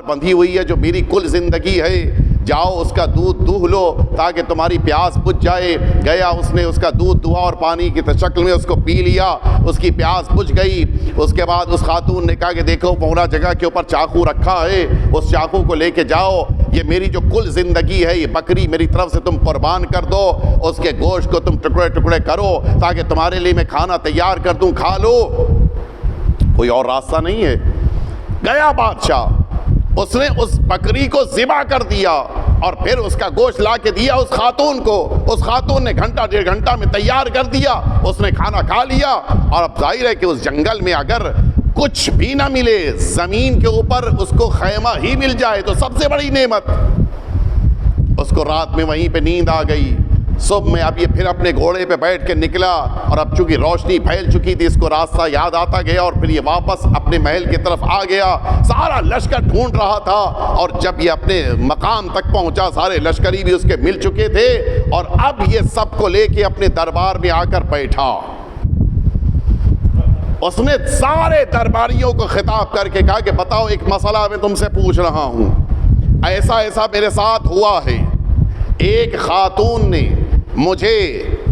بندھی ہوئی ہے جو میری کل زندگی ہے، جاؤ اس کا دودھ دوہ لو تاکہ تمہاری پیاس بجھ جائے۔ گیا، اس نے اس کا دودھ دہا اور پانی کی شکل میں اس کو پی لیا، اس کی پیاس بجھ گئی۔ اس کے بعد اس خاتون نے کہا کہ دیکھو پورا جگہ کے اوپر چاقو رکھا ہے، اس چاقو کو لے کے جاؤ، یہ میری جو کل زندگی ہے، یہ بکری میری طرف سے تم قربان کر دو، اس کے گوشت کو تم ٹکڑے ٹکڑے کرو تاکہ تمہارے لیے میں کھانا تیار کر دوں، کھا لو۔ کوئی اور راستہ نہیں ہے۔ گیا بادشاہ، اس نے اس بکری کو ذبح کر دیا اور پھر اس کا گوشت لا کے دیا اس خاتون کو۔ اس خاتون نے گھنٹہ ڈیڑھ گھنٹہ میں تیار کر دیا، اس نے کھانا کھا لیا۔ اور اب ظاہر ہے کہ اس جنگل میں اگر کچھ بھی نہ ملے، زمین کے اوپر اس کو خیمہ ہی مل جائے تو سب سے بڑی نعمت۔ اس کو رات میں وہیں پہ نیند آ گئی۔ صبح میں اب یہ پھر اپنے گھوڑے پہ بیٹھ کے نکلا، اور اب چونکہ روشنی پھیل چکی تھی اس کو راستہ یاد آتا گیا، اور پھر یہ واپس اپنے محل کی طرف آ گیا۔ سارا لشکر ڈھونڈ رہا تھا، اور جب یہ اپنے مقام تک پہنچا سارے لشکری بھی اس کے مل چکے تھے، اور اب یہ سب کو لے کے اپنے دربار میں آ کر بیٹھا۔ اس نے سارے درباریوں کو خطاب کر کے کہا کہ بتاؤ ایک مسئلہ میں تم سے پوچھ رہا ہوں، ایسا ایسا میرے ساتھ ہوا ہے، ایک خاتون نے مجھے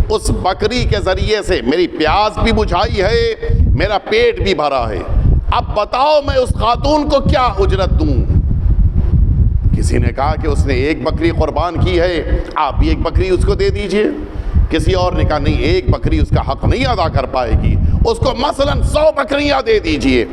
اس بکری کے ذریعے سے میری پیاس بھی بجھائی ہے، میرا پیٹ بھی بھرا ہے، اب بتاؤ میں اس خاتون کو کیا اجرت دوں؟ کسی نے کہا کہ اس نے ایک بکری قربان کی ہے، آپ بھی ایک بکری اس کو دے دیجئے۔ کسی اور نے کہا نہیں، ایک بکری اس کا حق نہیں ادا کر پائے گی، اس کو مثلاً 100 بکریاں دے دیجئے۔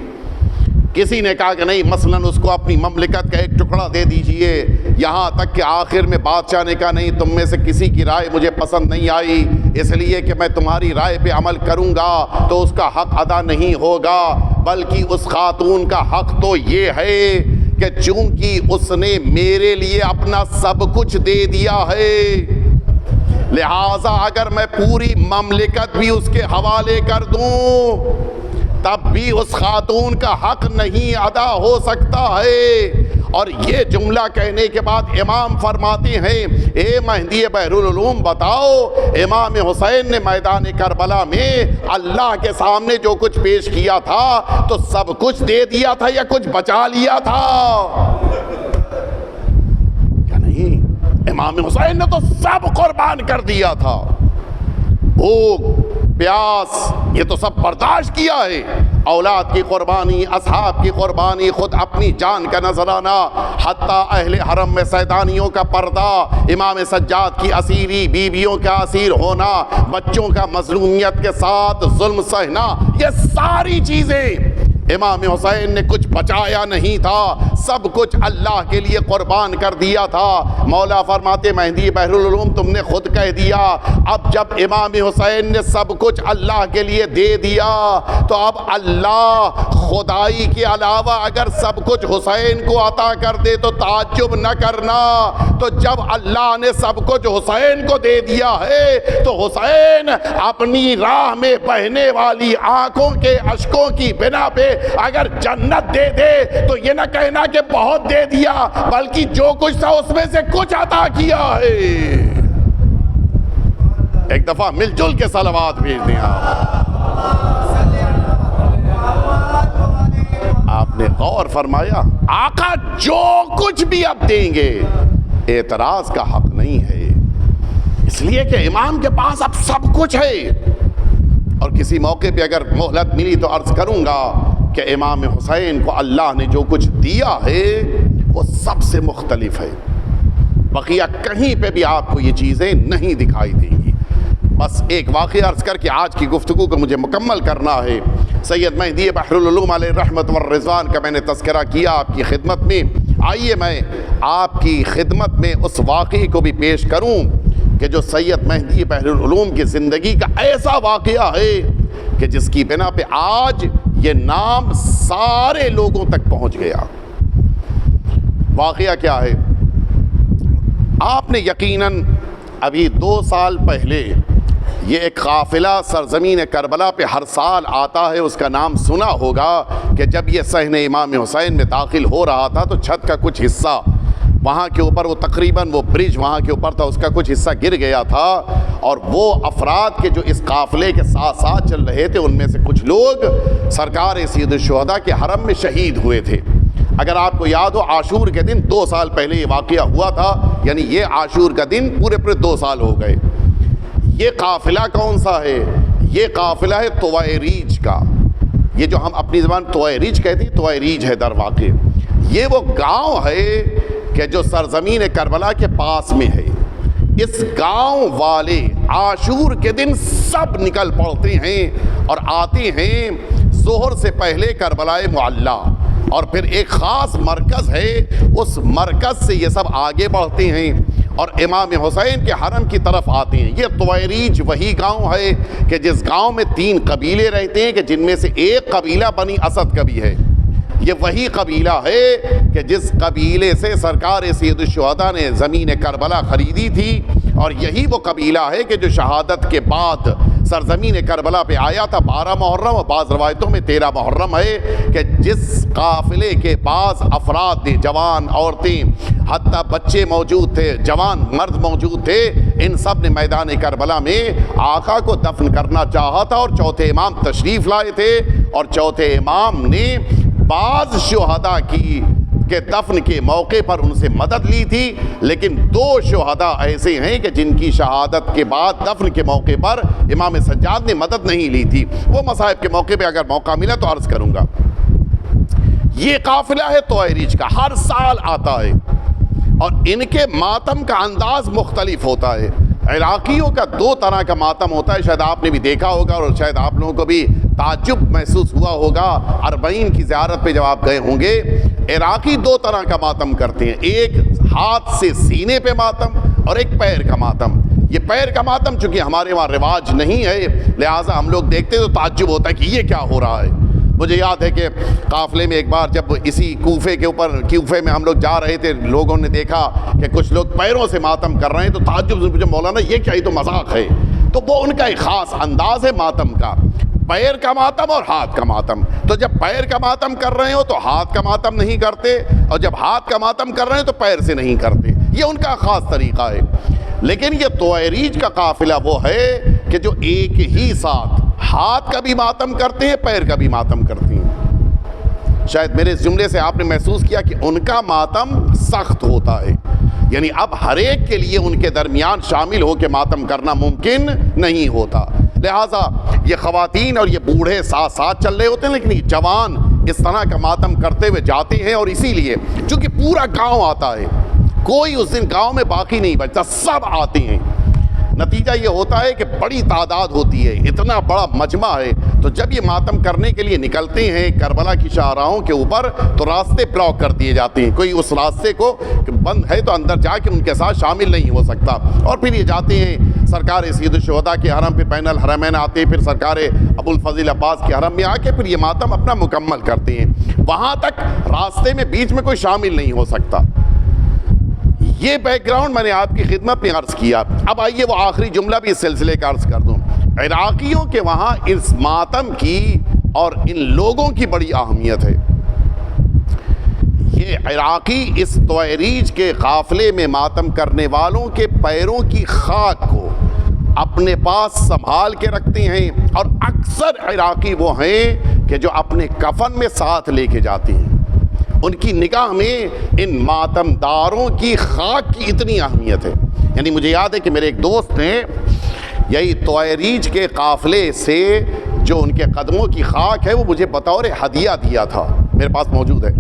کسی نے کہا کہ نہیں، مثلاً اس کو اپنی مملکت کا ایک ٹکڑا دے دیجئے۔ یہاں تک کہ آخر میں بادشاہ نے کہا نہیں، تم میں سے کسی کی رائے مجھے پسند نہیں آئی، اس لیے کہ میں تمہاری رائے پہ عمل کروں گا تو اس کا حق ادا نہیں ہوگا، بلکہ اس خاتون کا حق تو یہ ہے کہ چونکہ اس نے میرے لیے اپنا سب کچھ دے دیا ہے، لہٰذا اگر میں پوری مملکت بھی اس کے حوالے کر دوں تب بھی اس خاتون کا حق نہیں ادا ہو سکتا ہے۔ اور یہ جملہ کہنے کے بعد امام فرماتے ہیں، اے مہدی بحر العلوم بتاؤ، امام حسین نے میدان کربلا میں اللہ کے سامنے جو کچھ پیش کیا تھا تو سب کچھ دے دیا تھا یا کچھ بچا لیا تھا؟ کیا نہیں، امام حسین نے تو سب قربان کر دیا تھا، بھوک پیاس یہ تو سب برداشت کیا ہے، اولاد کی قربانی، اصحاب کی قربانی، خود اپنی جان کا نذرانہ، حتیٰ اہل حرم میں سیدانیوں کا پردہ، امام سجاد کی اسیری، بیویوں کا اسیر ہونا، بچوں کا مظلومیت کے ساتھ ظلم سہنا، یہ ساری چیزیں امام حسین نے کچھ بچایا نہیں تھا، سب کچھ اللہ کے لیے قربان کر دیا تھا۔ مولا فرماتے مہدی بحر العلوم تم نے خود کہہ دیا، اب جب امام حسین نے سب کچھ اللہ کے لیے دے دیا تو اب اللہ خدائی کے علاوہ اگر سب کچھ حسین کو عطا کر دے تو تعجب نہ کرنا، تو جب اللہ نے سب کچھ حسین کو دے دیا ہے تو حسین اپنی راہ میں بہنے والی آنکھوں کے اشکوں کی بنا پہ اگر جنت دے دے تو یہ نہ کہنا کہ بہت دے دیا، بلکہ جو کچھ تھا اس میں سے کچھ عطا کیا ہے۔ ایک دفعہ مل جل کے صلوات بھیج دیا۔ آپ نے غور فرمایا، آقا جو کچھ بھی اب دیں گے اعتراض کا حق نہیں ہے، اس لیے کہ امام کے پاس اب سب کچھ ہے۔ اور کسی موقع پہ اگر مہلت ملی تو عرض کروں گا کہ امام حسین کو اللہ نے جو کچھ دیا ہے وہ سب سے مختلف ہے، بقیہ کہیں پہ بھی آپ کو یہ چیزیں نہیں دکھائی دیں گی۔ بس ایک واقعہ عرض کر کے آج کی گفتگو کو مجھے مکمل کرنا ہے۔ سید مہدی بحر العلوم علیہ رحمت والرضوان کا میں نے تذکرہ کیا آپ کی خدمت میں، آئیے میں آپ کی خدمت میں اس واقعے کو بھی پیش کروں کہ جو سید مہدی بحر العلوم کی زندگی کا ایسا واقعہ ہے کہ جس کی بنا پہ آج یہ نام سارے لوگوں تک پہنچ گیا۔ واقعہ کیا ہے؟ آپ نے یقیناً ابھی 2 سال پہلے یہ ایک قافلہ سرزمین کربلا پہ ہر سال آتا ہے، اس کا نام سنا ہوگا کہ جب یہ صحن امام حسین میں داخل ہو رہا تھا تو چھت کا کچھ حصہ وہاں کے اوپر، وہ تقریباً وہ برج وہاں کے اوپر تھا، اس کا کچھ حصہ گر گیا تھا، اور وہ افراد کے جو اس قافلے کے ساتھ ساتھ چل رہے تھے ان میں سے کچھ لوگ سرکار سید الشہداء کے حرم میں شہید ہوئے تھے۔ اگر آپ کو یاد ہو عاشور کے دن 2 سال پہلے یہ واقعہ ہوا تھا، یعنی یہ عاشور کا دن پورے 2 سال ہو گئے۔ یہ قافلہ کون سا ہے؟ یہ قافلہ ہے طویریج کا، یہ جو ہم اپنی زبان طویریج کہتے ہیں، طویریج ہے در واقع۔ یہ وہ گاؤں ہے کہ جو سرزمین کربلا کے پاس میں ہے۔ اس گاؤں والے عاشور کے دن سب نکل پڑتے ہیں اور آتے ہیں ظہر سے پہلے کربلا معلی، اور پھر ایک خاص مرکز ہے، اس مرکز سے یہ سب آگے بڑھتے ہیں اور امام حسین کے حرم کی طرف آتے ہیں۔ یہ طویریج وہی گاؤں ہے کہ جس گاؤں میں 3 قبیلے رہتے ہیں کہ جن میں سے ایک قبیلہ بنی اسد کا بھی ہے۔ یہ وہی قبیلہ ہے کہ جس قبیلے سے سرکار سید الشہداء نے زمین کربلا خریدی تھی، اور یہی وہ قبیلہ ہے کہ جو شہادت کے بعد سرزمین کربلا پہ آیا تھا 12 محرم، اور بعض روایتوں میں 13 محرم ہے، کہ جس قافلے کے بعض افراد نے، جوان عورتیں، حتیٰ بچے موجود تھے، جوان مرد موجود تھے، ان سب نے میدان کربلا میں آقا کو دفن کرنا چاہا تھا، اور چوتھے امام تشریف لائے تھے، اور چوتھے امام نے بعض شہداء کے دفن کے موقع پر ان سے مدد لی تھی، لیکن 2 شہداء ایسے ہیں کہ جن کی شہادت کے بعد دفن کے موقع پر امام سجاد نے مدد نہیں لی تھی۔ وہ مصائب کے موقع پہ اگر موقع ملا تو عرض کروں گا۔ یہ قافلہ ہے طویریج کا، ہر سال آتا ہے، اور ان کے ماتم کا انداز مختلف ہوتا ہے۔ عراقیوں کا 2 طرح کا ماتم ہوتا ہے، شاید آپ نے بھی دیکھا ہوگا اور شاید آپ لوگوں کو بھی تعجب محسوس ہوا ہوگا اربعین کی زیارت پہ جب آپ گئے ہوں گے۔ عراقی 2 طرح کا ماتم کرتے ہیں، ایک ہاتھ سے سینے پہ ماتم اور ایک پیر کا ماتم۔ یہ پیر کا ماتم چونکہ ہمارے وہاں رواج نہیں ہے، لہٰذا ہم لوگ دیکھتے تو تعجب ہوتا ہے کہ یہ کیا ہو رہا ہے۔ مجھے یاد ہے کہ قافلے میں ایک بار جب اسی کوفے میں ہم لوگ جا رہے تھے، لوگوں نے دیکھا کہ کچھ لوگ پیروں سے ماتم کر رہے ہیں، تو تعجب سے پوچھا مولانا یہ کیا، یہ تو مذاق ہے۔ تو وہ ان کا ایک خاص انداز ہے ماتم کا، پیر کا ماتم اور ہاتھ کا ماتم۔ تو جب پیر کا ماتم کر رہے ہو تو ہاتھ کا ماتم نہیں کرتے، اور جب ہاتھ کا ماتم کر رہے ہیں تو پیر سے نہیں کرتے۔ یہ ان کا خاص طریقہ ہے۔ لیکن یہ طویریج کا قافلہ وہ ہے کہ جو ایک ہی ساتھ ہاتھ کا بھی ماتم کرتے ہیں، پیر کا بھی ماتم کرتے ہیں۔ شاید میرے اس جملے سے آپ نے محسوس کیا کہ ان کا ماتم سخت ہوتا ہے، یعنی اب ہر ایک کے لیے ان کے درمیان شامل ہو کے ماتم کرنا ممکن نہیں ہوتا۔ لہٰذا یہ خواتین اور یہ بوڑھے ساتھ ساتھ چل رہے ہوتے ہیں، لیکن یہ جوان اس طرح کا ماتم کرتے ہوئے جاتے ہیں، اور اسی لیے چونکہ پورا گاؤں آتا ہے، کوئی اس دن گاؤں میں باقی نہیں بچتا، سب آتے ہیں۔ نتیجہ یہ ہوتا ہے کہ بڑی تعداد ہوتی ہے، اتنا بڑا مجمع ہے، تو جب یہ ماتم کرنے کے لیے نکلتے ہیں کربلا کی شاہراہوں کے اوپر تو راستے بلاک کر دیے جاتے ہیں، کوئی اس راستے کو بند ہے تو اندر جا کے ان کے ساتھ شامل نہیں ہو سکتا، اور پھر یہ جاتے ہیں سرکار سید الشہداء کے حرم، پھر بین الحرمین آتے ہیں، پھر سرکار ابو الفضل عباس کے حرم میں آ کے پھر یہ ماتم اپنا مکمل کرتے ہیں۔ وہاں تک راستے میں بیچ میں کوئی شامل نہیں ہو سکتا۔ یہ بیک گراؤنڈ میں نے آپ کی خدمت میں عرض کیا۔ اب آئیے وہ آخری جملہ بھی اس سلسلے کا عرض کر دوں۔ عراقیوں کے وہاں اس ماتم کی اور ان لوگوں کی بڑی اہمیت ہے۔ یہ عراقی اس طویریج کے قافلے میں ماتم کرنے والوں کے پیروں کی خاک کو اپنے پاس سنبھال کے رکھتے ہیں، اور اکثر عراقی وہ ہیں کہ جو اپنے کفن میں ساتھ لے کے جاتے ہیں۔ ان کی نگاہ میں ان ماتم داروں کی خاک کی اتنی اہمیت ہے۔ یعنی مجھے یاد ہے کہ میرے ایک دوست نے یہی طویریج کے قافلے سے جو ان کے قدموں کی خاک ہے وہ مجھے بطور ہدیہ دیا تھا، میرے پاس موجود ہے۔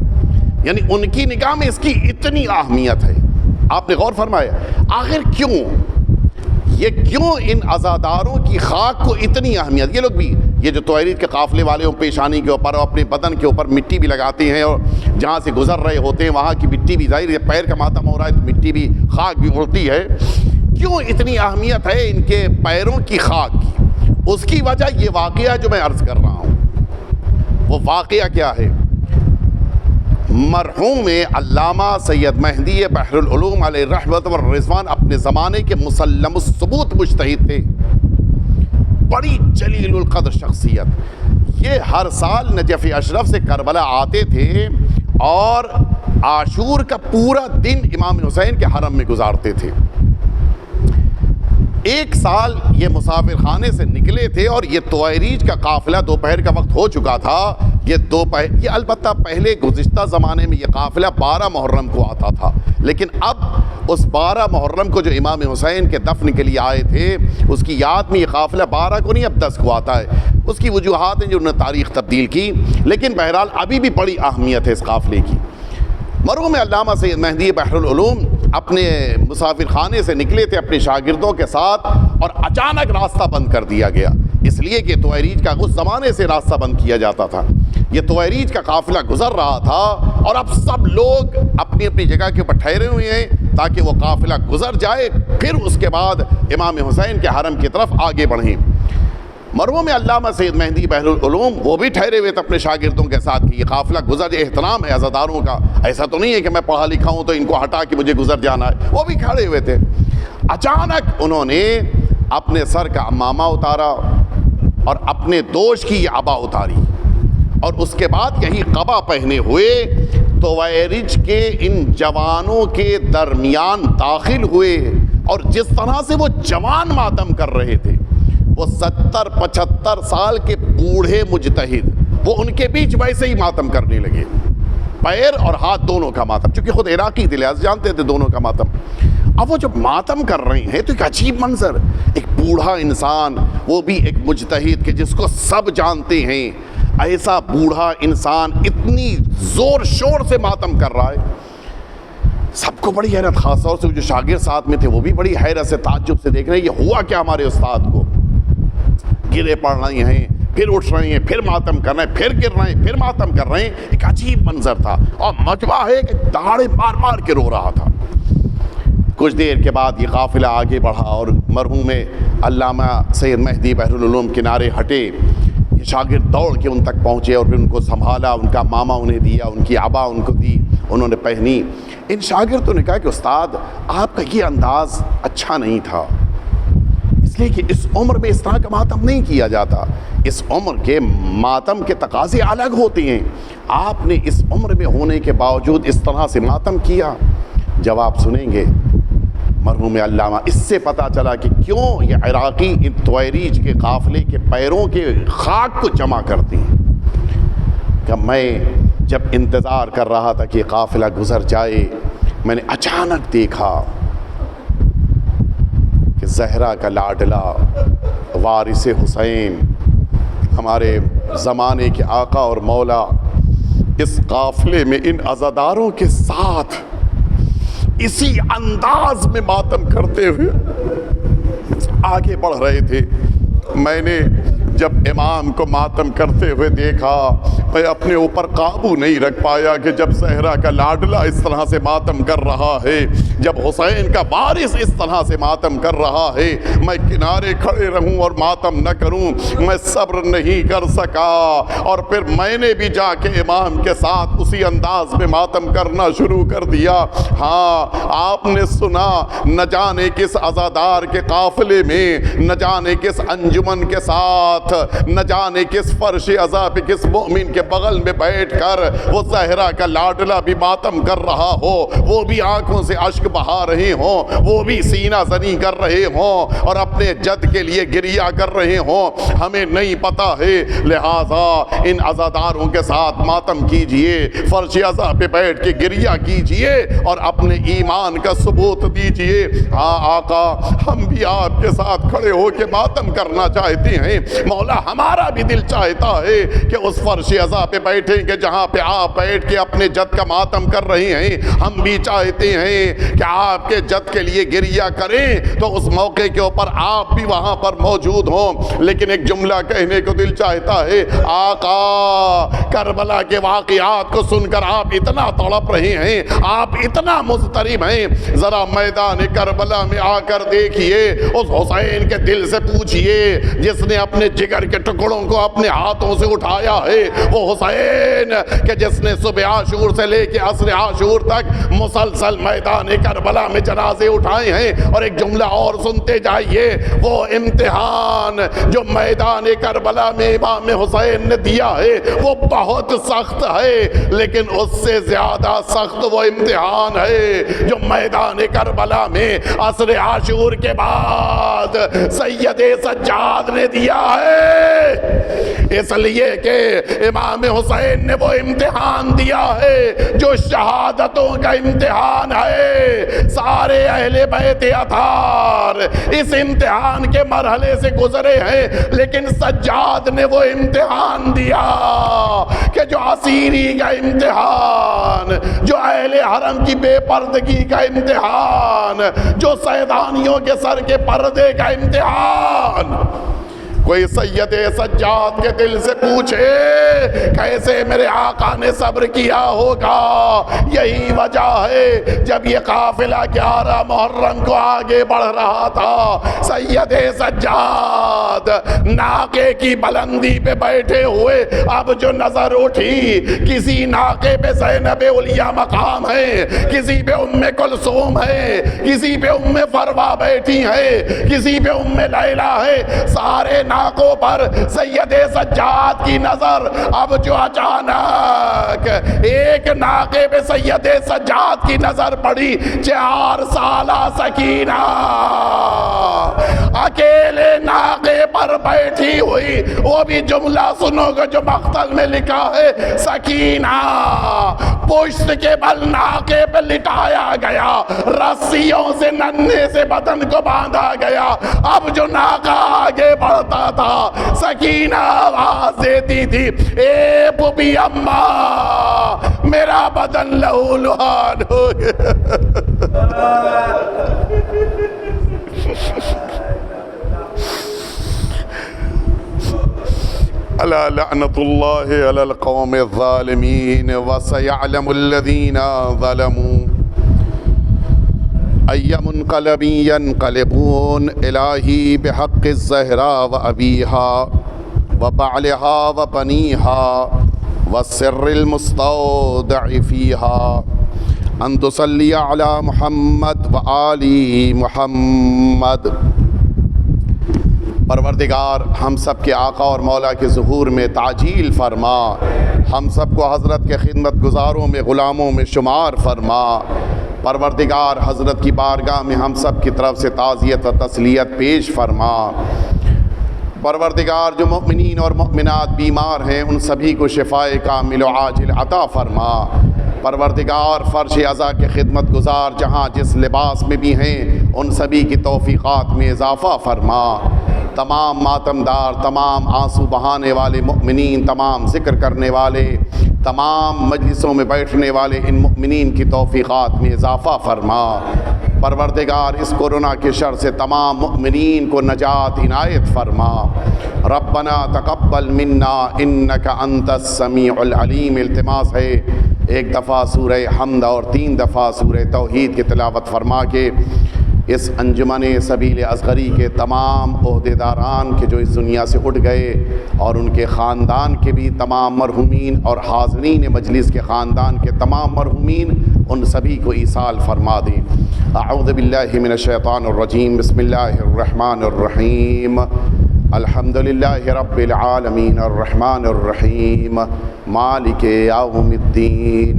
یعنی ان کی نگاہ میں اس کی اتنی اہمیت ہے۔ آپ نے غور فرمایا آخر کیوں ان عزاداروں کی خاک کو اتنی اہمیت؟ یہ لوگ بھی یہ جو طویریج کے قافلے والے ہوں پیشانی کے اوپر اور اپنے بدن کے اوپر مٹی بھی لگاتے ہیں، اور جہاں سے گزر رہے ہوتے ہیں وہاں کی مٹی بھی، ظاہر ہے پیر کا ماتم ہو رہا ہے تو مٹی بھی، خاک بھی اڑتی ہے۔ کیوں اتنی اہمیت ہے ان کے پیروں کی خاک کی؟ اس کی وجہ یہ واقعہ جو میں عرض کر رہا ہوں۔ وہ واقعہ کیا ہے؟ مرحوم علامہ سید مہدی بحر العلوم علیہ رحمت والرضوان اپنے زمانے کے مسلم الثبوت مجتہد تھے، بڑی جلیل القدر شخصیت۔ یہ ہر سال نجف اشرف سے کربلا آتے تھے اور عاشور کا پورا دن امام حسین کے حرم میں گزارتے تھے۔ ایک سال یہ مسافر خانے سے نکلے تھے اور یہ طویریج کا قافلہ دوپہر کا وقت ہو چکا تھا. یہ البتہ پہلے گزشتہ زمانے میں یہ قافلہ 12 محرم کو آتا تھا، لیکن اب اس 12 محرم کو جو امام حسین کے دفن کے لیے آئے تھے اس کی یاد میں یہ قافلہ 12 کو نہیں اب 10 کو آتا ہے. اس کی وجوہات ہیں جو انہوں نے تاریخ تبدیل کی، لیکن بہرحال ابھی بھی بڑی اہمیت ہے اس قافلے کی. مرحوم علامہ سید مہدی بحر العلوم اپنے مسافر خانے سے نکلے تھے اپنے شاگردوں کے ساتھ، اور اچانک راستہ بند کر دیا گیا، اس لیے کہ طویریج کا اس زمانے سے راستہ بند کیا جاتا تھا. یہ طویریج کا قافلہ گزر رہا تھا اور اب سب لوگ اپنی اپنی جگہ کے اوپر ٹھہرے ہوئے ہیں تاکہ وہ قافلہ گزر جائے، پھر اس کے بعد امام حسین کے حرم کی طرف آگے بڑھیں. مرحوم علامہ سید مہدی بحر العلوم وہ بھی ٹھہرے ہوئے تھے اپنے شاگردوں کے ساتھ کہ یہ قافلہ گزر، احترام ہے عزاداروں کا، ایسا تو نہیں ہے کہ میں پڑھا لکھا ہوں تو ان کو ہٹا کے مجھے گزر جانا ہے. وہ بھی کھڑے ہوئے تھے. اچانک انہوں نے اپنے سر کا عمامہ اتارا اور اپنے دوش کی یہ عبا اتاری، اور اس کے بعد یہی قبا پہنے ہوئے طویریج کے ان جوانوں کے درمیان داخل ہوئے. اور جس طرح سے وہ جوان ماتم کر رہے تھے، وہ 70-75 سال کے بوڑھے مجتہد وہ ان کے بیچ ویسے ہی ماتم کرنے لگے، پیر اور ہاتھ دونوں کا ماتم، چونکہ خود عراقی تھے لحاظ جانتے تھے دونوں کا ماتم. اب وہ جب ماتم کر رہے ہیں تو ایک عجیب منظر، ایک بوڑھا انسان، وہ بھی ایک مجتہد کہ جس کو سب جانتے ہیں، ایسا بوڑھا انسان اتنی زور شور سے ماتم کر رہا ہے. سب کو بڑی حیرت، خاص طور سے جو شاگرد ساتھ میں تھے وہ بھی بڑی حیرت سے تعجب سے دیکھ رہے ہیں یہ ہوا کیا ہمارے استاد کو. گرے پڑ رہے ہیں، پھر اٹھ رہے ہیں، پھر ماتم کر رہے ہیں، پھر گر رہے ہیں، پھر ماتم کر رہے ہیں. ایک عجیب منظر تھا اور مجمع ہے کہ دہاڑے مار مار کے رو رہا تھا. کچھ دیر کے بعد یہ قافلہ آگے بڑھا اور مرحوم علامہ سید مہدی بحر العلوم کنارے ہٹے. یہ شاگرد دوڑ کے ان تک پہنچے اور پھر ان کو سنبھالا، ان کا ماما انہیں دیا، ان کی عبا ان کو دی، انہوں نے پہنی. ان شاگردوں نے کہا کہ استاد آپ کا یہ انداز اچھا نہیں تھا، اس لیے کہ اس عمر میں اس طرح کا ماتم نہیں کیا جاتا، اس عمر کے ماتم کے تقاضے الگ ہوتے ہیں، آپ نے اس عمر میں ہونے کے باوجود اس طرح سے ماتم کیا. جواب سنیں گے مرحوم علامہ. اس سے پتہ چلا کہ کیوں یہ عراقی ان طویریج کے قافلے کے پیروں کے خاک کو جمع کرتے ہیں. کہ میں جب انتظار کر رہا تھا کہ یہ قافلہ گزر جائے، میں نے اچانک دیکھا کہ زہرا کا لاڈلا وارث حسین، ہمارے زمانے کے آقا اور مولا، اس قافلے میں ان عزاداروں کے ساتھ اسی انداز میں ماتم کرتے ہوئے آگے بڑھ رہے تھے. میں نے جب امام کو ماتم کرتے ہوئے دیکھا میں اپنے اوپر قابو نہیں رکھ پایا کہ جب زہرا کا لاڈلا اس طرح سے ماتم کر رہا ہے، جب حسین کا وارث اس طرح سے ماتم کر رہا ہے، میں کنارے کھڑے رہوں اور ماتم نہ کروں، میں صبر نہیں کر سکا. اور پھر میں نے بھی جا کے امام کے ساتھ اسی انداز میں ماتم کرنا شروع کر دیا. ہاں آپ نے سنا، نہ جانے کس عزادار کے قافلے میں، نہ جانے کس انجمن کے ساتھ، نہ جانے کس فرش عزا پہ کس مومن کے بغل میں بیٹھ کر وہ زہرا کا لاڈلا بھی ماتم کر رہا ہو، وہ بھی آنکھوں سے اشک بہا رہے ہوں، وہ بھی سینہ زنی کر رہے ہوں اور اپنے جد کے لیے گریہ کر رہے ہوں. ہمیں نہیں پتا ہے، لہذا ان عزاداروں کے ساتھ ماتم کیجئے، فرش عزا پہ بیٹھ کے گریہ کیجئے اور اپنے ایمان کا ثبوت دیجئے. ہاں آقا، ہم بھی آپ کے ساتھ کھڑے ہو کے ماتم کرنا چاہتے ہیں. مولا ہمارا بھی دل چاہتا ہے کہ اس فرش عزا پہ بیٹھیں کہ جہاں پہ آپ بیٹھ کے اپنے جد کا ماتم کر رہے ہیں. ہم بھی چاہتے ہیں کہ آپ کے جد کے لیے گریہ کریں تو اس موقع کے اوپر آپ بھی وہاں پر موجود ہوں. لیکن ایک جملہ کہنے کو دل چاہتا ہے، آقا کربلا کے واقعات کو سن کر آپ اتنا تڑپ رہے ہیں، آپ اتنا مضطرب ہیں، ذرا میدان کربلا میں آ کر دیکھیے، اس حسین کے دل سے پوچھئے جس نے اپنے جگر کے ٹکڑوں کو اپنے ہاتھوں سے اٹھایا ہے، وہ حسین کہ جس نے صبح عاشور سے لے کے عصر عاشور تک مسلسل میدان کربلا میں جنازے اٹھائے ہیں. اور ایک جملہ اور سنتے جائیے، وہ امتحان جو میدان کربلا میں امام حسین نے دیا ہے وہ بہت سخت ہے، لیکن اس سے زیادہ سخت وہ امتحان ہے جو میدان کربلا میں عصر عاشور کے بعد سجاد سید سجاد نے دیا ہے، اس لیے کہ امام حسین نے وہ امتحان دیا ہے جو شہادتوں کا امتحان ہے۔ سارے اہل بیت اطہار اس امتحان کے مرحلے سے گزرے ہیں، لیکن سجاد نے وہ امتحان دیا کہ جو اسیری کا امتحان، جو اہل حرم کی بے پردگی کا امتحان، جو سیدانیوں کے سر کے پردے کا امتحان۔ کوئی سید سجاد کے دل سے پوچھے کیسے میرے آقا نے صبر کیا ہوگا؟ یہی وجہ ہے جب یہ قافلہ 11 محرم کو آگے بڑھ رہا تھا، سید سجاد ناقے کی بلندی پہ بیٹھے ہوئے، اب جو نظر اٹھی کسی ناقے پہ زینب علیہ مقام ہے، کسی پہ ام کلثوم ہے، کسی پہ ام فروا بیٹھی ہے، کسی پہ ام لیلہ ہے، سارے ناقوں پر سید سجاد کی نظر اب جو اچانک ایک ناقے پہ سید سجاد کی نظر پڑی، 4 سالہ سکینہ اکیلے ناقے پر بیٹھی ہوئی۔ وہ بھی جملہ سنو گے جو مقتل میں لکھا ہے، سکینہ پشت کے بل ناقے پہ لٹایا گیا، رسیوں سے ننھے سے بدن کو باندھا گیا۔ اب جو ناقہ آگے بڑھتا تھا، سکینہ آواز دیتی تھی، اے پھوپھی اماں میرا بدن لہو لہان ہو گیا۔ الا لعنت اللہ علی القوم الظالمین وسیعلم الذین ظلموا ای منقلب ینقلبون الہی بحق الزہراء و ابیہا و بعلہا و بنیہا والسر المستودع فیہا ان تصلی علی محمد و آل محمد۔ پروردگار ہم سب کے آقا اور مولا کے ظہور میں تعجیل فرما، ہم سب کو حضرت کے خدمت گزاروں میں غلاموں میں شمار فرما۔ پروردگار حضرت کی بارگاہ میں ہم سب کی طرف سے تعزیت و تسلیت پیش فرما۔ پروردگار جو مؤمنین اور مؤمنات بیمار ہیں ان سبھی کو شفائے کامل و عاجل عطا فرما۔ پروردگار فرش عزا کے خدمت گزار جہاں جس لباس میں بھی ہیں ان سبھی کی توفیقات میں اضافہ فرما۔ تمام ماتمدار، تمام آنسو بہانے والے مؤمنین، تمام ذکر کرنے والے، تمام مجلسوں میں بیٹھنے والے ان مؤمنین کی توفیقات میں اضافہ فرما۔ پروردگار اس کورونا کے شر سے تمام مؤمنین کو نجات عنایت فرما۔ ربنا تقبل منا انک انت السمیع العلیم۔ التماس ہے ایک دفعہ سورہ حمد اور 3 دفعہ سورہ توحید کی تلاوت فرما کے اس انجمن سبیل اصغری کے تمام عہدیداران کے جو اس دنیا سے اٹھ گئے اور ان کے خاندان کے بھی تمام مرحومین اور حاضرین مجلس کے خاندان کے تمام مرحومین ان سبھی کو ایصال فرما دیں۔ اعوذ باللہ من الشیطان الرجیم، بسم اللہ الرحمن الرحیم۔ الحمدللہ رب العالمین الرحمن الرحیم مالک یوم الدین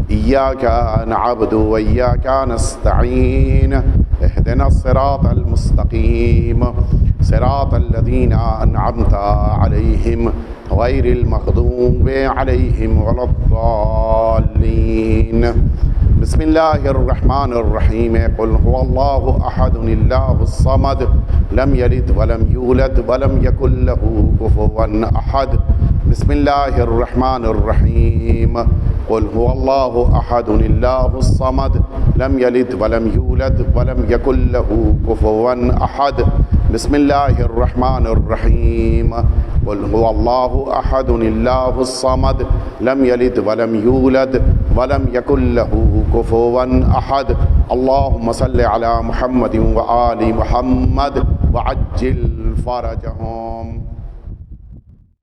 ایاک نعبد و ایاک نستعین اهدنا الصراط المستقیم صراط الذین انعمت علیہم غیر المغضوب علیہم ولا الضالین۔ بسم اللہ الرحمن الرحیم۔ قل هو اللہ احد اللہ الصمد لم یلد ولم یولد ولم یکن له کفوا احد۔ بسم اللہ الرحمن الرحیم۔ قل هو اللہ احد اللہ الصمد لم یلد ولم یولد ولم یکن له کفوا احد۔ بسم اللہ الرحمن الرحیم۔ قل هو اللہ احد اللہ الصمد لم یلد ولم یولد ولم یکن له کفوا احد۔ اللہم صل علی محمد و آل محمد وعجل فرجہم۔